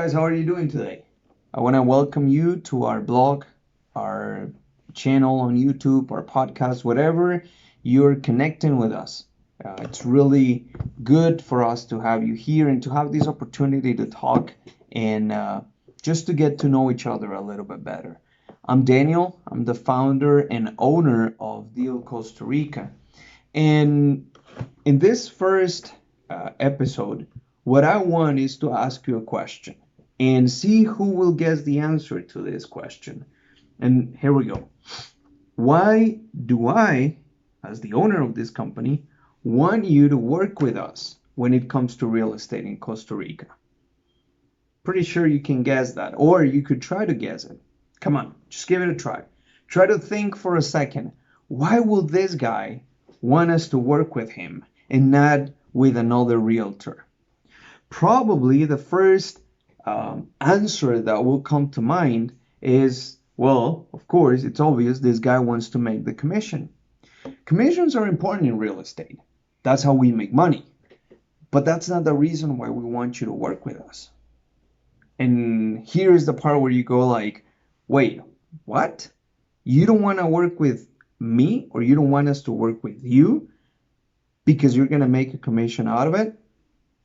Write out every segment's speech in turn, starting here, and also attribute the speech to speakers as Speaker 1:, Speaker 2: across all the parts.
Speaker 1: guys, how are you doing today? I want to welcome you to our blog, our channel on YouTube, our podcast, whatever you're connecting with us. It's really good for us to have you here and to have this opportunity to talk and just to get to know each other a little bit better. I'm Daniel. I'm the founder and owner of Deal Costa Rica. And in this first episode, what I want is to ask you a question and see who will guess the answer to this question. And here we go. Why do I, as the owner of this company, want you to work with us when it comes to real estate in Costa Rica? Pretty sure you can guess that, or you could try to guess it. Come on, just give it a try. Try to think for a second. Why will this guy want us to work with him and not with another realtor? Probably the first answer that will come to mind is, well, of course, it's obvious this guy wants to make the commission. Commissions are important in real estate. That's how we make money. But that's not the reason why we want you to work with us. And here's the part where you go like, wait, what? You don't want to work with me, or you don't want us to work with you because you're going to make a commission out of it?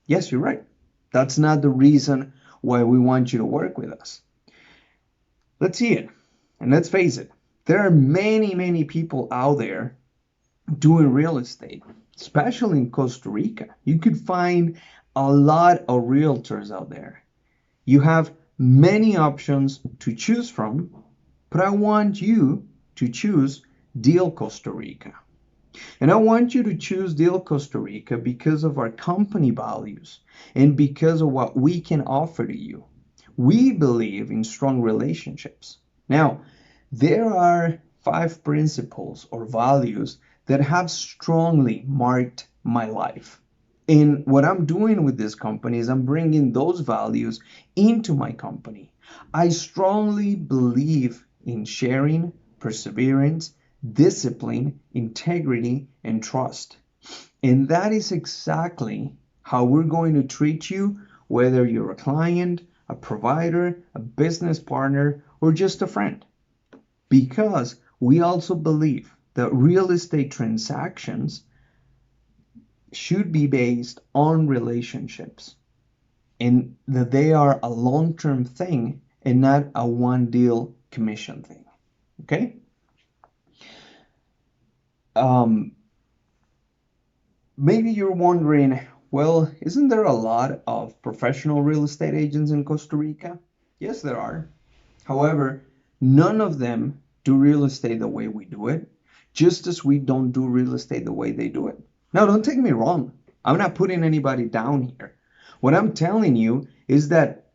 Speaker 1: Yes, you're right. That's not the reason why we want you to work with us. Let's see it. And let's face it, there are many people out there doing real estate, especially in Costa Rica. You could find a lot of realtors out there. You have many options to choose from, but I want you to choose Deal Costa Rica. And I want you to choose Deal Costa Rica because of our company values and because of what we can offer to you. We believe in strong relationships. Now, there are 5 principles or values that have strongly marked my life. And what I'm doing with this company is I'm bringing those values into my company. I strongly believe in sharing, perseverance, discipline, integrity, and trust. And that is exactly how we're going to treat you, whether you're a client, a provider, a business partner, or just a friend. Because we also believe that real estate transactions should be based on relationships and that they are a long-term thing and not a one deal commission thing. Okay? Maybe you're wondering, well, isn't there a lot of professional real estate agents in Costa Rica? Yes, there are. However, none of them do real estate the way we do it, just as we don't do real estate the way they do it. Now, don't take me wrong. I'm not putting anybody down here. What I'm telling you is that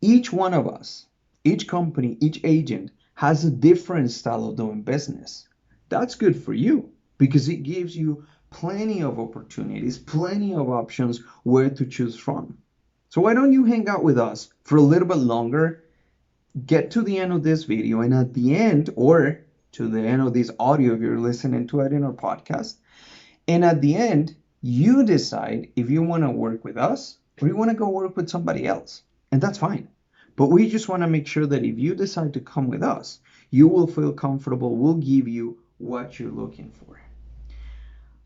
Speaker 1: each one of us, each company, each agent has a different style of doing business. That's good for you because it gives you plenty of opportunities, plenty of options where to choose from. So why don't you hang out with us for a little bit longer, get to the end of this video, and at the end, or to the end of this audio if you're listening to it in our podcast, and at the end, you decide if you want to work with us or you want to go work with somebody else. And that's fine. But we just want to make sure that if you decide to come with us, you will feel comfortable. We'll give you what you're looking for.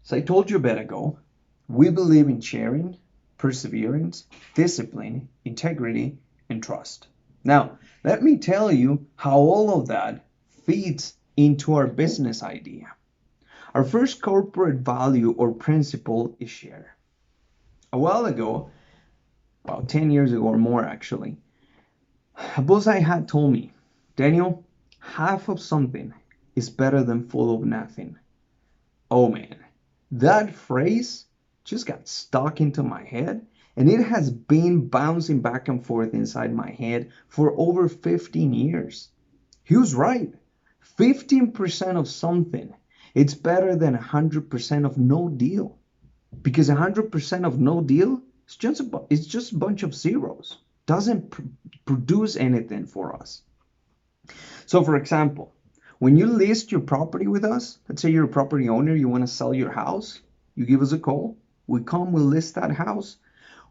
Speaker 1: So I told you a bit ago, we believe in sharing, perseverance, discipline, integrity, and trust. Now, let me tell you how all of that feeds into our business idea. Our first corporate value or principle is share. A while ago, about 10 years ago or more actually, a boss I had told me, Daniel, half of something is better than full of nothing. Oh man, that phrase just got stuck into my head, and it has been bouncing back and forth inside my head for over 15 years. He was right. 15% of something, it's better than 100% of no deal. Because 100% of no deal, it's just a bunch of zeros. Doesn't produce anything for us. So for example, when you list your property with us, let's say you're a property owner, you want to sell your house, you give us a call, we come, we list that house.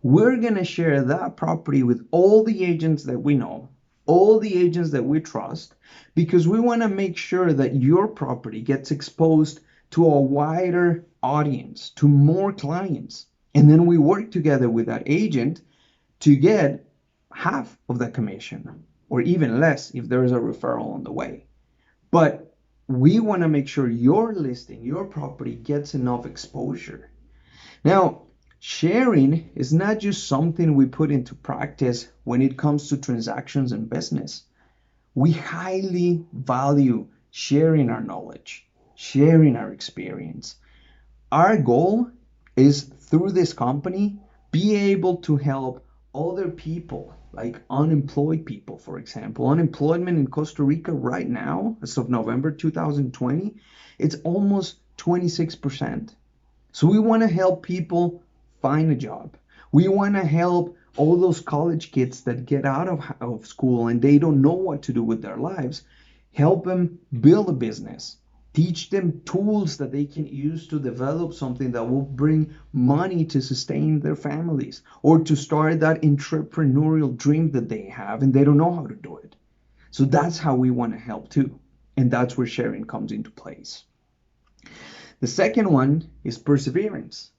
Speaker 1: We're going to share that property with all the agents that we know, all the agents that we trust, because we want to make sure that your property gets exposed to a wider audience, to more clients. And then we work together with that agent to get half of the commission or even less if there is a referral on the way. But we want to make sure your listing, your property gets enough exposure. Now, sharing is not just something we put into practice when it comes to transactions and business. We highly value sharing our knowledge, sharing our experience. Our goal is through this company, be able to help other people, like unemployed people, for example. Unemployment in Costa Rica right now, as of November 2020, it's almost 26%. So we want to help people find a job. We want to help all those college kids that get out of school and they don't know what to do with their lives. Help them build a business. Teach them tools that they can use to develop something that will bring money to sustain their families or to start that entrepreneurial dream that they have and they don't know how to do it. So that's how we want to help too. And that's where sharing comes into place. The second one is perseverance.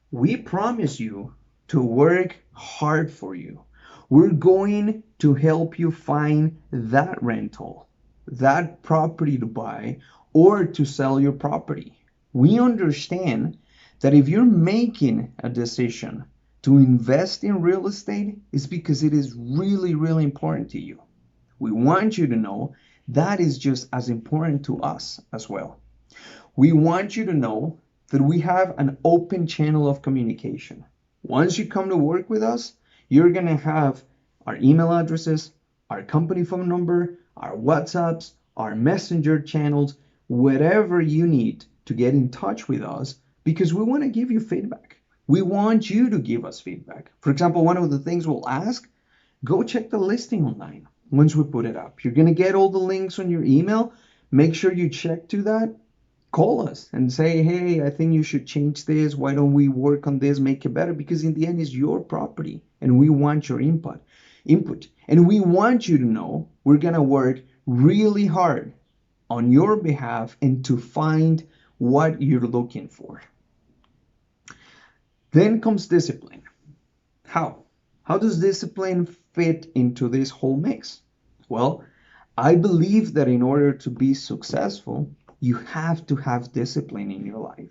Speaker 1: We promise you to work hard for you. We're going to help you find that rental, that property to buy, or to sell your property. We understand that if you're making a decision to invest in real estate, it's because it is really, really important to you. We want you to know that is just as important to us as well. We want you to know that we have an open channel of communication. Once you come to work with us, you're going to have our email addresses, our company phone number, our WhatsApps, our messenger channels, whatever you need to get in touch with us, because we want to give you feedback. We want you to give us feedback. For example, one of the things we'll ask, go check the listing online once we put it up. You're going to get all the links on your email. Make sure you check to that. Call us and say, hey, I think you should change this. Why don't we work on this, make it better? Because in the end, it's your property and we want your input. And we want you to know we're going to work really hard on your behalf and to find what you're looking for. Then comes discipline. How? How does discipline fit into this whole mix? Well, I believe that in order to be successful, you have to have discipline in your life.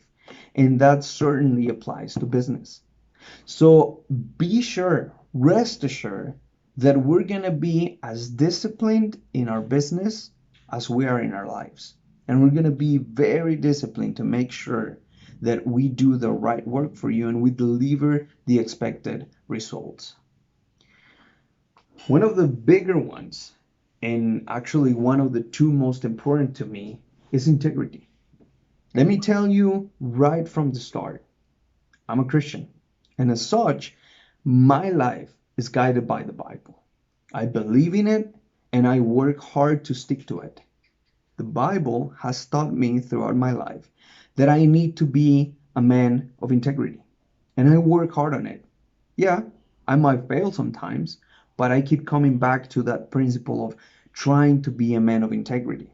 Speaker 1: And that certainly applies to business. So be sure, rest assured that we're going to be as disciplined in our business as we are in our lives. And we're going to be very disciplined to make sure that we do the right work for you and we deliver the expected results. One of the bigger ones, and actually one of the two most important to me, is integrity. Let me tell you right from the start, I'm a Christian, and as such, my life is guided by the Bible. I believe in it, and I work hard to stick to it. The Bible has taught me throughout my life that I need to be a man of integrity, and I work hard on it. Yeah, I might fail sometimes, but I keep coming back to that principle of trying to be a man of integrity.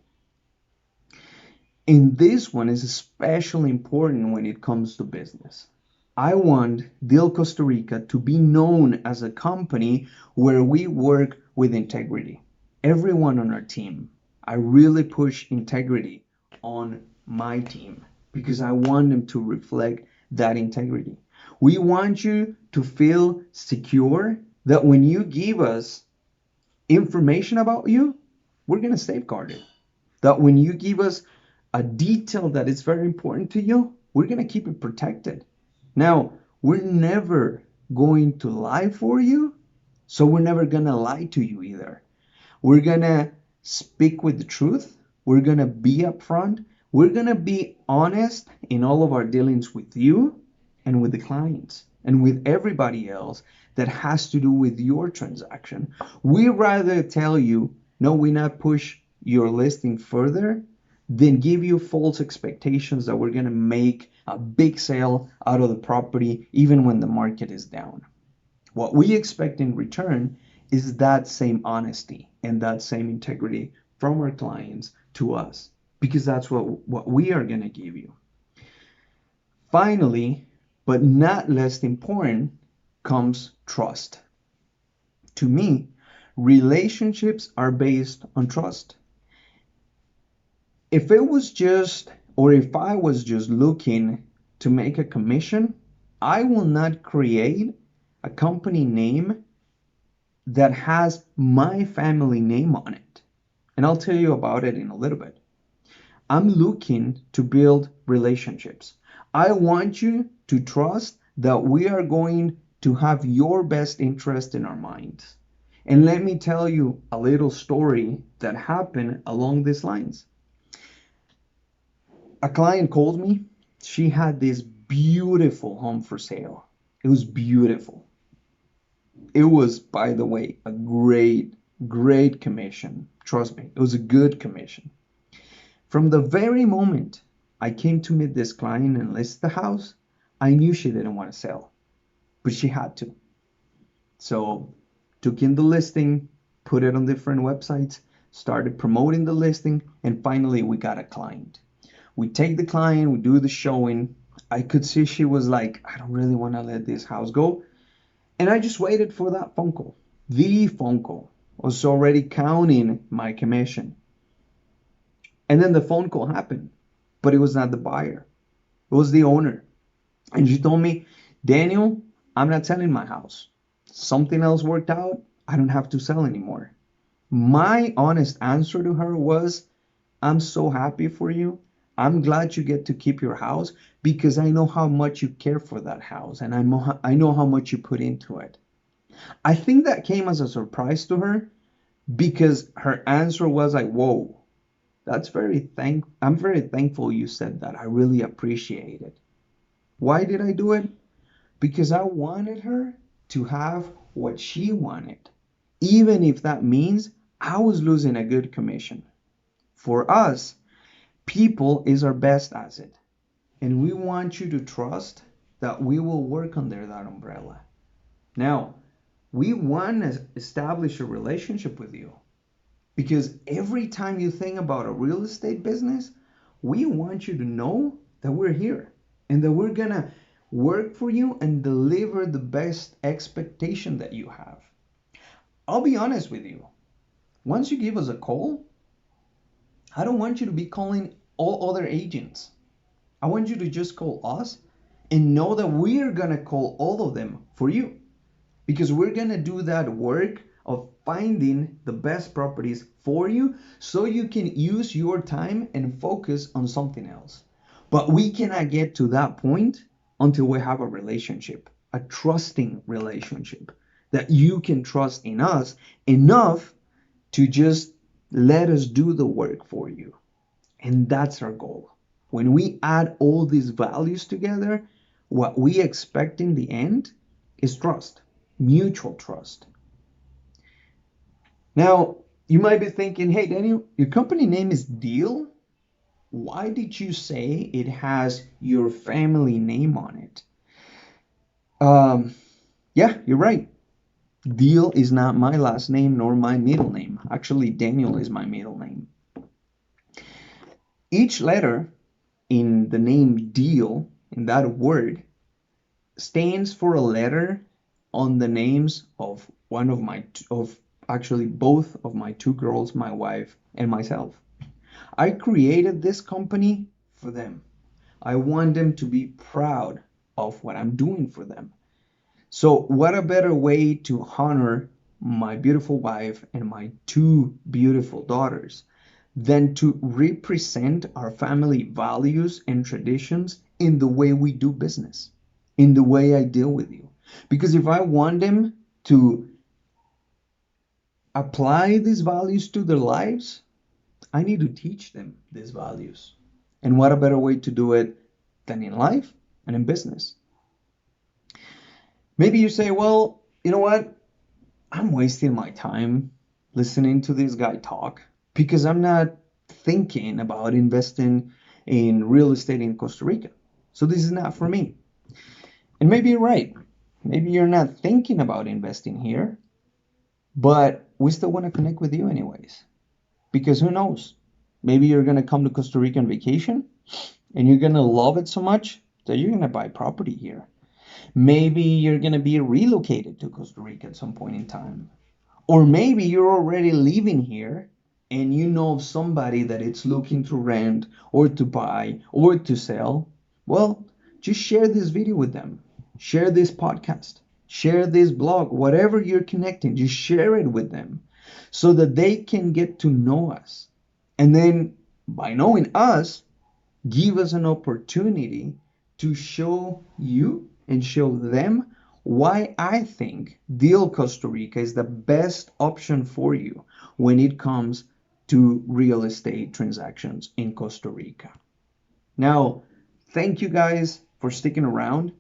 Speaker 1: And this one is especially important when it comes to business. I want Deal Costa Rica to be known as a company where we work with integrity. Everyone on our team, I really push integrity on my team because I want them to reflect that integrity. We want you to feel secure that when you give us information about you, we're going to safeguard it. That when you give us a detail that is very important to you, we're going to keep it protected. Now, we're never going to lie for you, so we're never going to lie to you either. We're going to speak with the truth. We're going to be upfront. We're going to be honest in all of our dealings with you and with the clients and with everybody else that has to do with your transaction. We rather tell you, no, we not push your listing further than give you false expectations that we're going to make a big sale out of the property even when the market is down. What we expect in return is that same honesty and that same integrity from our clients to us, because that's what we are going to give you. Finally, but not less important, comes trust. To me, relationships are based on trust. If it was just, or if I was just looking to make a commission, I will not create a company name that has my family name on it. And I'll tell you about it in a little bit. I'm looking to build relationships. I want you to trust that we are going to have your best interest in our minds. And let me tell you a little story that happened along these lines. A client called me. She had this beautiful home for sale. It was beautiful. It was, by the way, a great commission. Trust me, it was a good commission. From the very moment I came to meet this client and list the house, I knew she didn't want to sell, but she had to. So took in the listing, put it on different websites, started promoting the listing, and finally we got a client. We take the client, we do the showing. I could see she was like, I don't really want to let this house go. And I just waited for that phone call. The phone call was already counting my commission. And then the phone call happened, but it was not the buyer. It was the owner. And she told me, Daniel, I'm not selling my house. Something else worked out. I don't have to sell anymore. My honest answer to her was, I'm so happy for you. I'm glad you get to keep your house because I know how much you care for that house and I know how much you put into it. I think that came as a surprise to her because her answer was like, whoa, I'm very thankful you said that. I really appreciate it. Why did I do it? Because I wanted her to have what she wanted, even if that means I was losing a good commission. For us, people is our best asset, and we want you to trust that we will work under that umbrella. Now, we want to establish a relationship with you because every time you think about a real estate business, we want you to know that we're here and that we're going to work for you and deliver the best expectation that you have. I'll be honest with you. Once you give us a call, I don't want you to be calling all other agents. I want you to just call us and know that we're going to call all of them for you because we're going to do that work of finding the best properties for you so you can use your time and focus on something else. But we cannot get to that point until we have a relationship, a trusting relationship that you can trust in us enough to just let us do the work for you. And that's our goal. When we add all these values together, what we expect in the end is trust, mutual trust. Now, you might be thinking, hey, Daniel, your company name is Deal. Why did you say it has your family name on it? Yeah, you're right. Deal is not my last name nor my middle name. Actually, Daniel is my middle name. Each letter in the name Deal, in that word, stands for a letter on the names of actually both of my two girls, my wife and myself. I created this company for them. I want them to be proud of what I'm doing for them. So what a better way to honor my beautiful wife and my two beautiful daughters than to represent our family values and traditions in the way we do business, in the way I deal with you. Because if I want them to apply these values to their lives, I need to teach them these values. And what a better way to do it than in life and in business? Maybe you say, well, you know what? I'm wasting my time listening to this guy talk because I'm not thinking about investing in real estate in Costa Rica. So this is not for me. And maybe you're right. Maybe you're not thinking about investing here, but we still want to connect with you anyways. Because who knows? Maybe you're going to come to Costa Rica on vacation and you're going to love it so much that you're going to buy property here. Maybe you're going to be relocated to Costa Rica at some point in time. Or maybe you're already living here and you know of somebody that it's looking to rent or to buy or to sell. Well, just share this video with them. Share this podcast. Share this blog. Whatever you're connecting, just share it with them so that they can get to know us. And then by knowing us, give us an opportunity to show you and show them why I think Deal Costa Rica is the best option for you when it comes to real estate transactions in Costa Rica. Now, thank you guys for sticking around.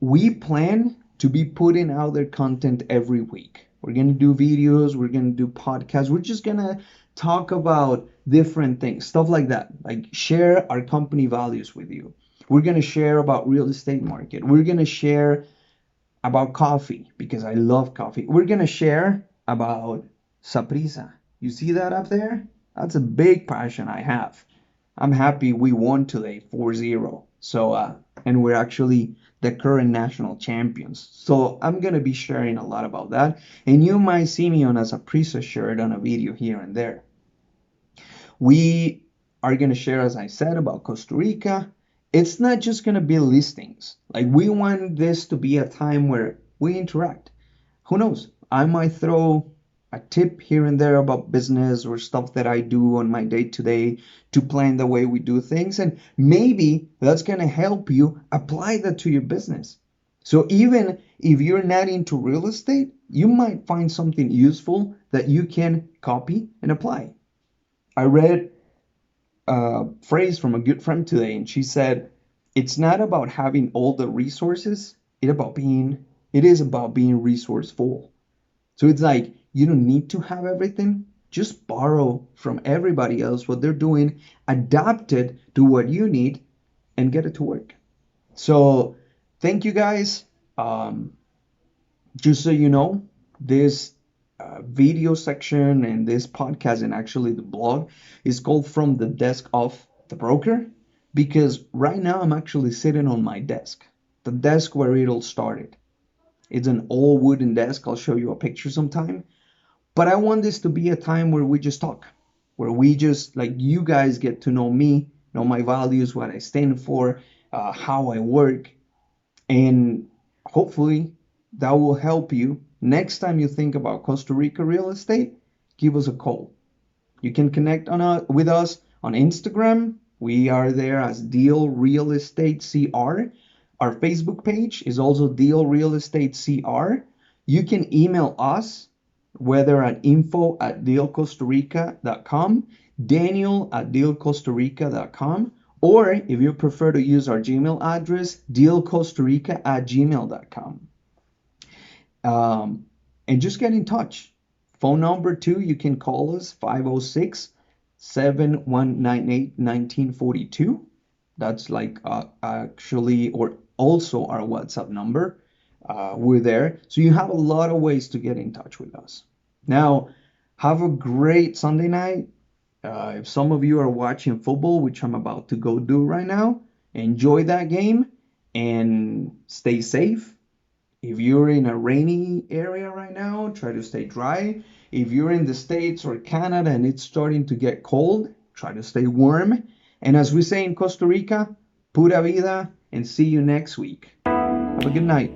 Speaker 1: We plan to be putting out their content every week. We're going to do videos, we're going to do podcasts, we're just going to talk about different things, stuff like that, like share our company values with you. We're going to share about real estate market. We're going to share about coffee because I love coffee. We're going to share about Saprissa. You see that up there? That's a big passion I have. I'm happy we won today 4-0. So, and we're actually the current national champions. So I'm going to be sharing a lot about that. And you might see me on a Saprissa shirt on a video here and there. We are going to share, as I said, about Costa Rica. It's not just going to be listings. Like, we want this to be a time where we interact. Who knows? I might throw a tip here and there about business or stuff that I do on my day to day to plan the way we do things. And maybe that's going to help you apply that to your business. So even if you're not into real estate, you might find something useful that you can copy and apply. I read a phrase from a good friend today, and she said, it's not about having all the resources, it is about being resourceful. So it's like, you don't need to have everything. Just borrow from everybody else what they're doing, adapt it to what you need, and get it to work. So thank you guys. Just so you know, this video section and this podcast and actually the blog is called From the Desk of the Broker, because right now I'm actually sitting on my desk, the desk where it all started. It's an all wooden desk. I'll show you a picture sometime. But I want this to be a time where we just talk, where we just, like, you guys get to know me, know my values, what I stand for, how I work. And hopefully that will help you. Next time you think about Costa Rica real estate, give us a call. You can connect with us on Instagram. We are there as Deal Real Estate CR. Our Facebook page is also Deal Real Estate CR. You can email us, whether at info@dealcostarica.com, daniel@dealcostarica.com, or if you prefer to use our Gmail address, dealcostarica@gmail.com. And just get in touch. Phone number too, you can call us 506-7198-1942. That's like actually, or also our WhatsApp number. We're there. So you have a lot of ways to get in touch with us. Now, have a great Sunday night. If some of you are watching football, which I'm about to go do right now, enjoy that game and stay safe. If you're in a rainy area right now, try to stay dry. If you're in the States or Canada and it's starting to get cold, try to stay warm. And as we say in Costa Rica, pura vida, and see you next week. Have a good night.